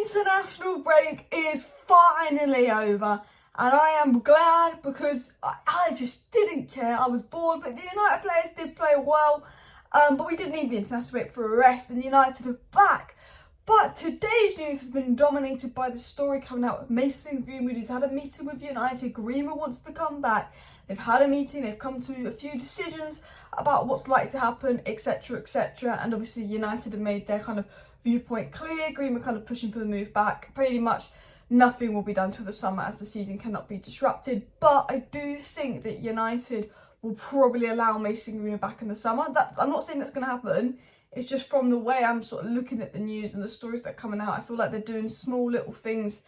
international break is finally over, and I am glad because I just didn't care. I was bored, but the United players did play well, but we did need the international break for a rest, and United are back. But today's news has been dominated by the story coming out of Mason Greenwood, who's had a meeting with United. Greenwood wants to come back. They've had a meeting, they've come to a few decisions about what's likely to happen, etc, etc. And obviously United have made their kind of viewpoint clear. Greenwood kind of pushing for the move back. Pretty much nothing will be done till the summer as the season cannot be disrupted. But I do think that United will probably allow Mason Greenwood back in the summer. I'm not saying that's going to happen. It's just from the way I'm sort of looking at the news and the stories that are coming out, I feel like they're doing small little things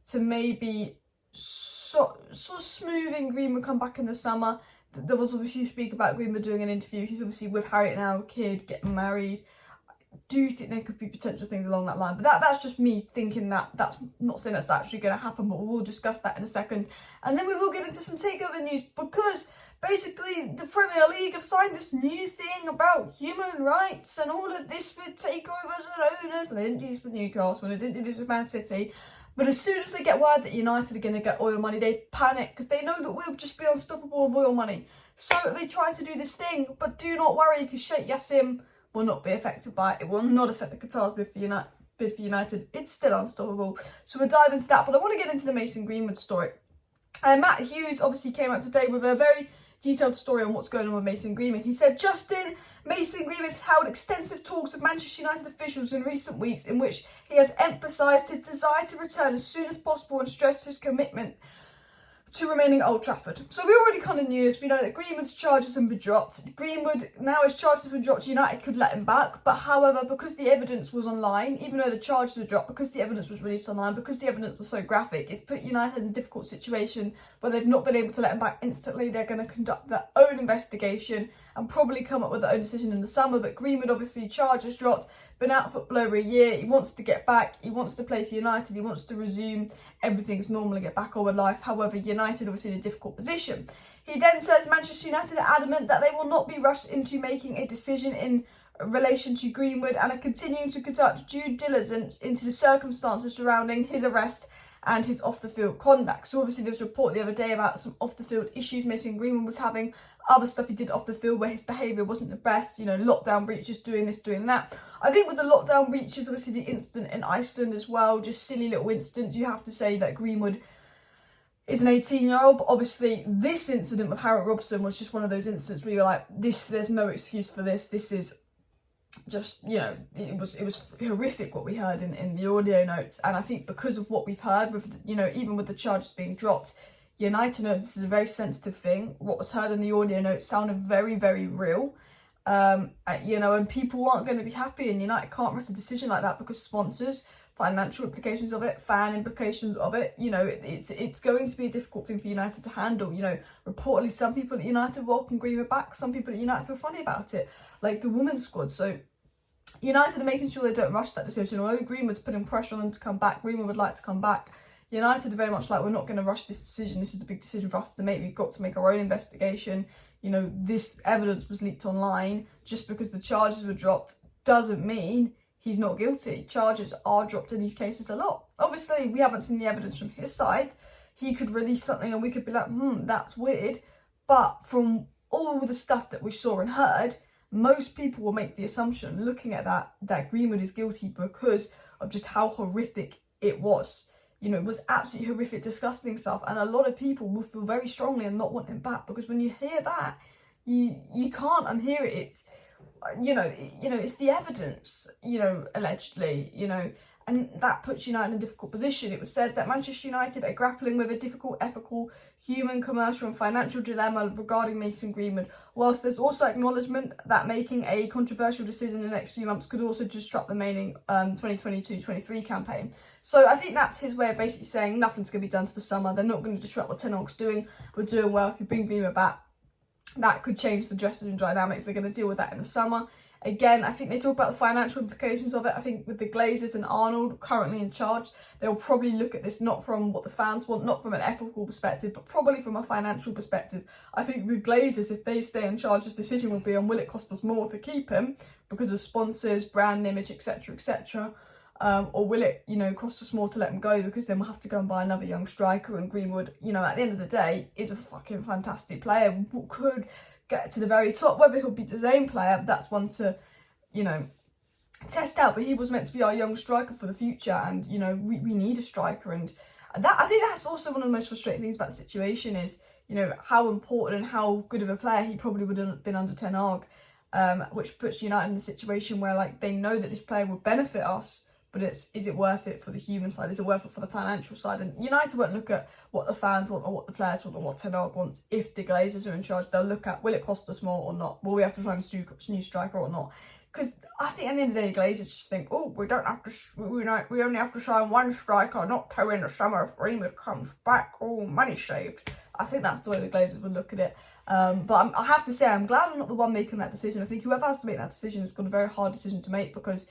to maybe sort of smoothing Greenwood come back in the summer. There was obviously speak about Greenwood doing an interview. He's obviously with Harriet now, kid, getting married. I do think there could be potential things along that line, but that's just me thinking that's not saying that's actually going to happen, but we'll discuss that in a second. And then we will get into some takeover news, because basically the Premier League have signed this new thing about human rights and all of this with takeovers and owners, and they didn't do this with Newcastle and they didn't do this with Man City. But as soon as they get word that United are going to get oil money, they panic because they know that we'll just be unstoppable with oil money. So they try to do this thing, but do not worry, because Sheikh Yassim will not be affected by it. It will not affect the Qatar's bid for United. It's still unstoppable. So we'll dive into that. But I want to get into the Mason Greenwood story. Matt Hughes obviously came out today with a very detailed story on what's going on with Mason Greenwood. He said, Mason Greenwood has held extensive talks with Manchester United officials in recent weeks in which he has emphasised his desire to return as soon as possible and stressed his commitment to remaining at Old Trafford. So we already kind of knew this. We know that Greenwood's charges have been dropped. Greenwood, now his charges have been dropped, United could let him back. But however, because the evidence was online, even though the charges were dropped, because the evidence was released online, because the evidence was so graphic, it's put United in a difficult situation where they've not been able to let him back instantly. They're going to conduct their own investigation and probably come up with their own decision in the summer. But Greenwood, obviously, charges dropped, been out of football over a year. He wants to get back. He wants to play for United. He wants to resume everything's normal and get back on with life. However, United obviously in a difficult position. He then says Manchester United are adamant that they will not be rushed into making a decision in relation to Greenwood and are continuing to conduct due diligence into the circumstances surrounding his arrest and his off-the-field conduct. So obviously there was a report the other day about some off-the-field issues Mason Greenwood was having, other stuff he did off the field where his behaviour wasn't the best, lockdown breaches, doing this, doing that. I think with the lockdown breaches, obviously the incident in Iceland as well, just silly little incidents, you have to say that Greenwood is an 18-year-old, but obviously this incident with Harriet Robson was just one of those incidents where you're like, there's no excuse for this. This is just, it was horrific what we heard in the audio notes. And I think because of what we've heard with, even with the charges being dropped, United know this is a very sensitive thing. What was heard in the audio notes sounded very, very real. And people aren't going to be happy, and United can't rush a decision like that because sponsors, financial implications of it, fan implications of it, it's going to be a difficult thing for United to handle. Reportedly some people at United welcome Greenwood back, some people at United feel funny about it, like the women's squad. So United are making sure they don't rush that decision. Although Greenwood's putting pressure on them to come back, Greenwood would like to come back. United are very much like, we're not going to rush this decision. This is a big decision for us to make. We've got to make our own investigation. This evidence was leaked online. Just because the charges were dropped doesn't mean he's not guilty. Charges are dropped in these cases a lot. Obviously, we haven't seen the evidence from his side. He could release something and we could be like, that's weird. But from all the stuff that we saw and heard, most people will make the assumption, looking at that Greenwood is guilty because of just how horrific it was. It was absolutely horrific, disgusting stuff. And a lot of people will feel very strongly and not want him back, because when you hear that, you can't unhear it. It's, it's the evidence, allegedly, and that puts United in a difficult position. It was said that Manchester United are grappling with a difficult ethical, human, commercial and financial dilemma regarding Mason Greenwood, whilst there's also acknowledgement that making a controversial decision in the next few months could also disrupt the remaining 2022-23 campaign. So I think that's his way of basically saying nothing's going to be done for the summer. They're not going to disrupt what Ten Hag's doing. We're doing well. If you bring Greenwood back, that could change the dressing room dynamics. They're going to deal with that in the summer. Again, I think they talk about the financial implications of it. I think with the Glazers and Arnold currently in charge, they'll probably look at this not from what the fans want, not from an ethical perspective, but probably from a financial perspective. I think the Glazers, if they stay in charge, this decision will be on, will it cost us more to keep him because of sponsors, brand image, etc, etc. or will it, cost us more to let him go because then we'll have to go and buy another young striker? And Greenwood, at the end of the day, is a fucking fantastic player. Could get to the very top. Whether he'll be the same player, that's one to, test out. But he was meant to be our young striker for the future, and we need a striker. And that, I think that's also one of the most frustrating things about the situation is, how important and how good of a player he probably would have been under Ten Hag, which puts United in a situation where like they know that this player would benefit us, but is it worth it for the human side? Is it worth it for the financial side? And United won't look at what the fans want or what the players want or what Ten Hag wants. If the Glazers are in charge, they'll look at, will it cost us more or not? Will we have to sign a new striker or not? Because I think at the end of the day, the Glazers just think, oh, we only have to sign one striker, not two in the summer if Greenwood comes back. Oh, money saved. I think that's the way the Glazers would look at it. But I have to say, I'm glad I'm not the one making that decision. I think whoever has to make that decision has got a very hard decision to make because,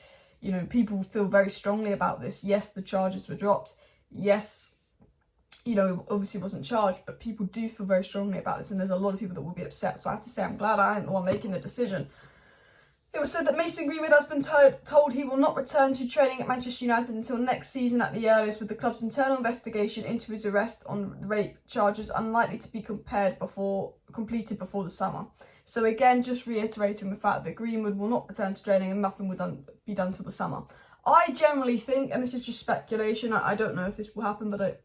people feel very strongly about this. Yes, the charges were dropped. Yes, obviously wasn't charged, but people do feel very strongly about this, and there's a lot of people that will be upset. So I have to say, I'm glad I ain't the one making the decision. It was said that Mason Greenwood has been told he will not return to training at Manchester United until next season at the earliest, with the club's internal investigation into his arrest on rape charges unlikely to be completed before the summer. So again, just reiterating the fact that Greenwood will not return to training and nothing will be done till the summer. I generally think, and this is just speculation, I don't know if this will happen, but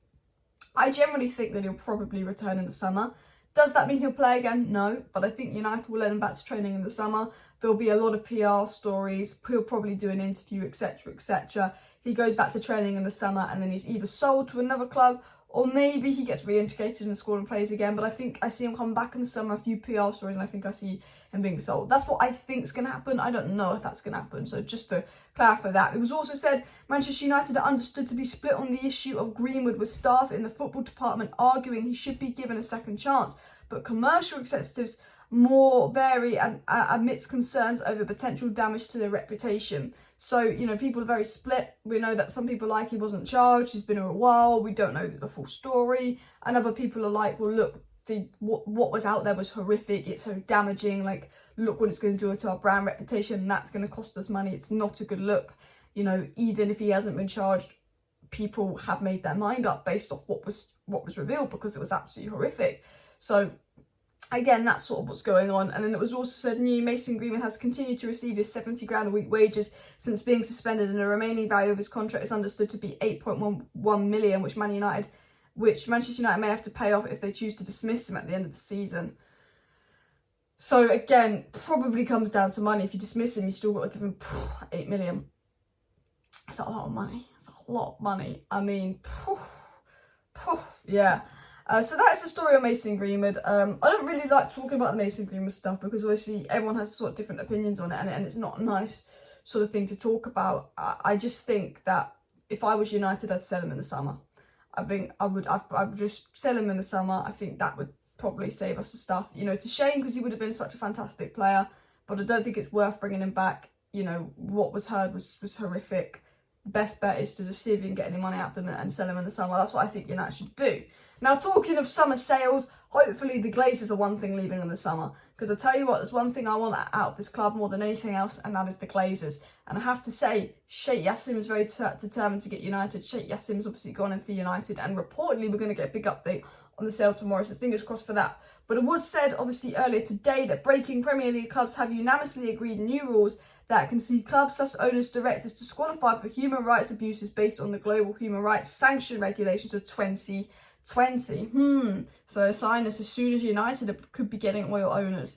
I generally think that he'll probably return in the summer. Does that mean he'll play again? No, but I think United will let him back to training in the summer. There'll be a lot of PR stories. He'll probably do an interview, etc., etc. He goes back to training in the summer and then he's either sold to another club or maybe he gets reintegrated in the squad and plays again. But I think I see him come back in the summer, a few PR stories, and I think I see him being sold. That's what I think's going to happen. I don't know if that's going to happen. So just to clarify that. It was also said Manchester United are understood to be split on the issue of Greenwood, with staff in the football department arguing he should be given a second chance. But commercial executives more vary and amidst concerns over potential damage to their reputation. So, people are very split. We know that some people are like, he wasn't charged, he's been here a while, we don't know the full story. And other people are like, well, look, what was out there was horrific, it's so damaging, like, look what it's going to do to our brand reputation, and that's going to cost us money. It's not a good look. Even if he hasn't been charged, people have made their mind up based off what was revealed because it was absolutely horrific. So again, that's sort of what's going on. And then it was also said Mason Greenwood has continued to receive his 70 grand a week wages since being suspended, and the remaining value of his contract is understood to be 8.11 million, which Manchester United may have to pay off if they choose to dismiss him at the end of the season. So again, probably comes down to money. If you dismiss him, you still got to give him 8 million. That's a lot of money. It's a lot of money. I mean, yeah. So that is the story of Mason Greenwood. I don't really like talking about the Mason Greenwood stuff because obviously everyone has sort of different opinions on it, and it's not a nice sort of thing to talk about. I just think that if I was United, I'd sell him in the summer. I think I would just sell him in the summer. I think that would probably save us the stuff. It's a shame because he would have been such a fantastic player, but I don't think it's worth bringing him back. What was heard was horrific. The best bet is to just see if you can get any money out of them and sell him in the summer. That's what I think United should do. Now, talking of summer sales, hopefully the Glazers are one thing leaving in the summer. Because I tell you what, there's one thing I want out of this club more than anything else, and that is the Glazers. And I have to say, Sheikh Yassim is very determined to get United. Sheikh Yassim's obviously gone in for United, and reportedly we're going to get a big update on the sale tomorrow, so fingers crossed for that. But it was said, obviously, earlier today that breaking Premier League clubs have unanimously agreed new rules that can see clubs, sus owners, directors disqualified for human rights abuses based on the Global Human Rights Sanction Regulations of 2020. So a sign is as soon as United could be getting oil owners.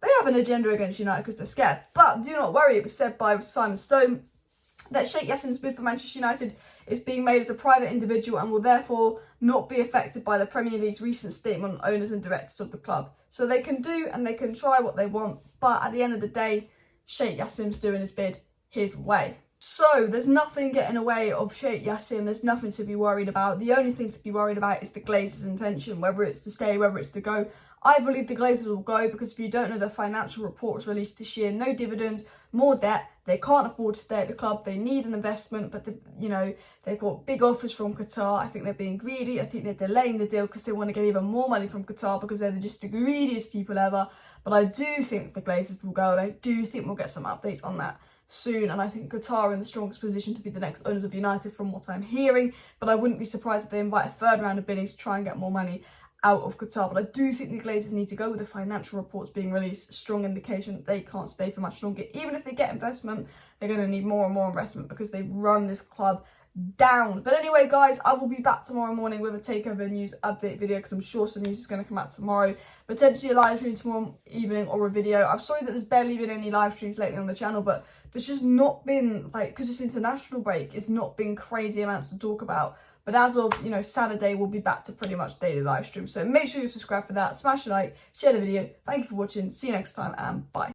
They have an agenda against United because they're scared. But do not worry, it was said by Simon Stone that Sheikh Yassim's bid for Manchester United is being made as a private individual and will therefore not be affected by the Premier League's recent statement on owners and directors of the club. So they can do and they can try what they want, but at the end of the day, Sheikh Yassim's doing his bid his way. So there's nothing getting away of Sheikh Yassim. There's nothing to be worried about. The only thing to be worried about is the Glazers' intention, whether it's to stay, whether it's to go. I believe the Glazers will go because if you don't know, the financial report was released this year. No dividends, more debt. They can't afford to stay at the club. They need an investment, but they've got big offers from Qatar. I think they're being greedy. I think they're delaying the deal because they want to get even more money from Qatar because they're just the greediest people ever. But I do think the Glazers will go, and I do think we'll get some updates on that soon, and I think Qatar are in the strongest position to be the next owners of United from what I'm hearing, but I wouldn't be surprised if they invite a third round of bidding to try and get more money out of Qatar. But I do think the Glazers need to go with the financial reports being released, strong indication that they can't stay for much longer. Even if they get investment, they're going to need more and more investment because they've run this club down. But anyway, guys, I will be back tomorrow morning with a Takeover news update video because I'm sure some news is going to come out tomorrow. Potentially a live stream tomorrow evening or a video. I'm sorry that there's barely been any live streams lately on the channel, but there's just not been, like, because it's international break, it's not been crazy amounts to talk about. But as of, you know, Saturday, we'll be back to pretty much daily live stream. So make sure you subscribe for that, smash a like, share the video. Thank you for watching. See you next time, and bye.